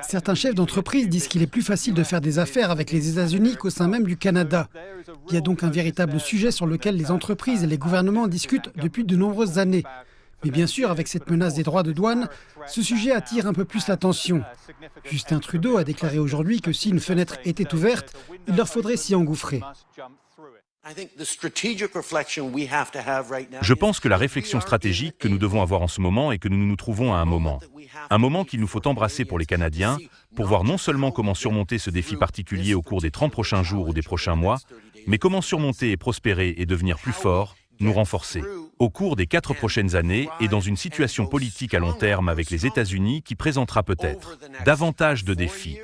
Certains chefs d'entreprise disent qu'il est plus facile de faire des affaires avec les États-Unis qu'au sein même du Canada. Il y a donc un véritable sujet sur lequel les entreprises et les gouvernements discutent depuis de nombreuses années. Mais bien sûr, avec cette menace des droits de douane, ce sujet attire un peu plus l'attention. Justin Trudeau a déclaré aujourd'hui que si une fenêtre était ouverte, il leur faudrait s'y engouffrer. Je pense que la réflexion stratégique que nous devons avoir en ce moment est que nous nous trouvons à un moment qu'il nous faut embrasser pour les Canadiens, pour voir non seulement comment surmonter ce défi particulier au cours des 30 prochains jours ou des prochains mois, mais comment surmonter et prospérer et devenir plus forts, nous renforcer, au cours des 4 prochaines années et dans une situation politique à long terme avec les États-Unis qui présentera peut-être davantage de défis.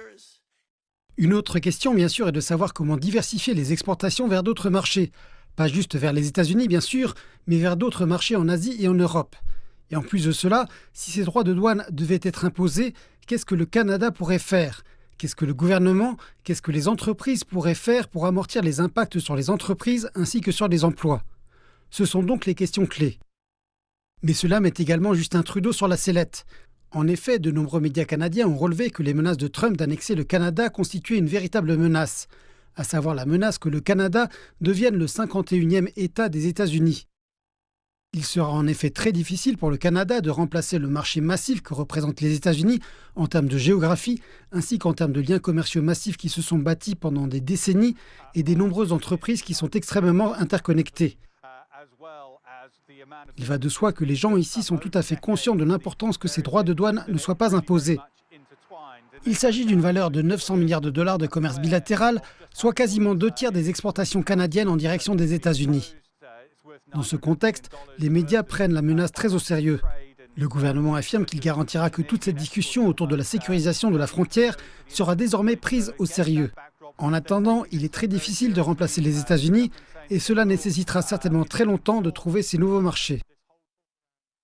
Une autre question, bien sûr, est de savoir comment diversifier les exportations vers d'autres marchés. Pas juste vers les États-Unis, bien sûr, mais vers d'autres marchés en Asie et en Europe. Et en plus de cela, si ces droits de douane devaient être imposés, qu'est-ce que le Canada pourrait faire ? Qu'est-ce que le gouvernement, qu'est-ce que les entreprises pourraient faire pour amortir les impacts sur les entreprises ainsi que sur les emplois ? Ce sont donc les questions clés. Mais cela met également Justin Trudeau sur la sellette. En effet, de nombreux médias canadiens ont relevé que les menaces de Trump d'annexer le Canada constituaient une véritable menace, à savoir la menace que le Canada devienne le 51e État des États-Unis. Il sera en effet très difficile pour le Canada de remplacer le marché massif que représentent les États-Unis en termes de géographie, ainsi qu'en termes de liens commerciaux massifs qui se sont bâtis pendant des décennies et des nombreuses entreprises qui sont extrêmement interconnectées. Il va de soi que les gens ici sont tout à fait conscients de l'importance que ces droits de douane ne soient pas imposés. Il s'agit d'une valeur de 900 milliards de dollars de commerce bilatéral, soit quasiment 2/3 des exportations canadiennes en direction des États-Unis. Dans ce contexte, les médias prennent la menace très au sérieux. Le gouvernement affirme qu'il garantira que toute cette discussion autour de la sécurisation de la frontière sera désormais prise au sérieux. En attendant, il est très difficile de remplacer les États-Unis et cela nécessitera certainement très longtemps de trouver ces nouveaux marchés.